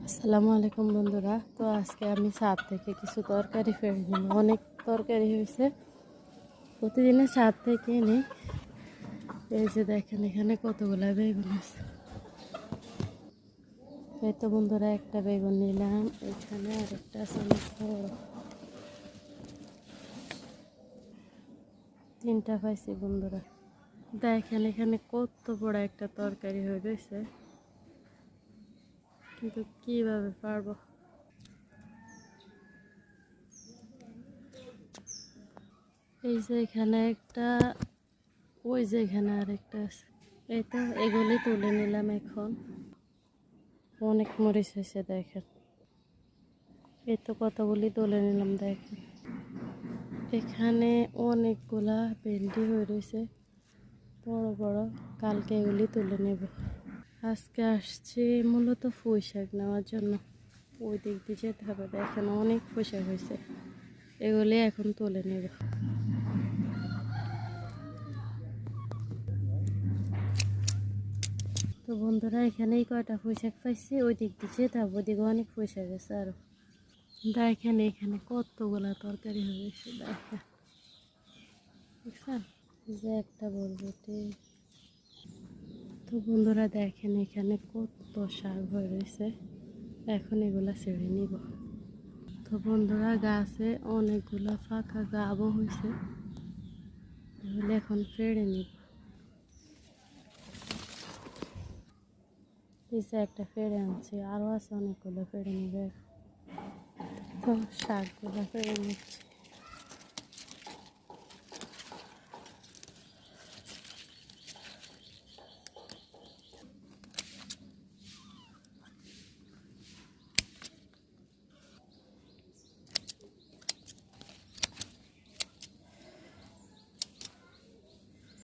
আসসালামু আলাইকুম বন্ধুরা। তো আজকে আমি ছাদ থেকে কিছু তরকারি ফেলে নিলাম। অনেক তরকারি হয়েছে, প্রতিদিনের ছাদ থেকে নিই। এই যে দেখেন এখানে কতগুলা বেগুন আছে। এই তো বন্ধুরা একটা বেগুন নিলাম, এখানে আরেকটা আছে অনেক বড়, তিনটা পাইছি বন্ধুরা। দেখেন এখানে কত বড় একটা তরকারি হয়ে গেছে, কিন্তু কিভাবে পারবো। এই যে এখানে একটা, ওই যে এখানে আরেকটা আছে। এই তো এগুলি তুলে নিলাম এখন। অনেক মরিচ হয়েছে দেখেন। এই তো কতগুলি তুলে নিলাম দেখেন। এখানে অনেকগুলা ভেন্ডি হয়ে রয়েছে বড় বড়, কালকে এগুলি তুলে নেব। আজকে আসছি মূলত পুঁই শাক নেওয়ার জন্য, ওই দিক দিয়ে যেতে হবে। দেখেন অনেক পুঁই শাক হয়েছে, এগুলি এখন তুলে নেব। তো বন্ধুরা এখানেই কয়টা পুঁই শাক পাইছি, ওই দিক দিয়ে যেতে হবে, ওইদিকে অনেক পুঁই শাক আছে আরো। দেখেন এখানে কতগুলা তরকারি হয়েছে দেখেন, বুঝছেন? যে একটা বরবটি। তো বন্ধুরা দেখেন এখানে কত শাক হয়ে রয়েছে, এখন এগুলা ছেড়ে নিব। তো বন্ধুরা গাছে অনেকগুলা ফাঁকা গাবও হয়েছে, এগুলো এখন পেড়ে নিব। পিছে একটা পেড়ে আনছি, আরও আছে অনেকগুলো পেড়ে নিবে। তো শাকগুলো পেড়ে নিচ্ছি।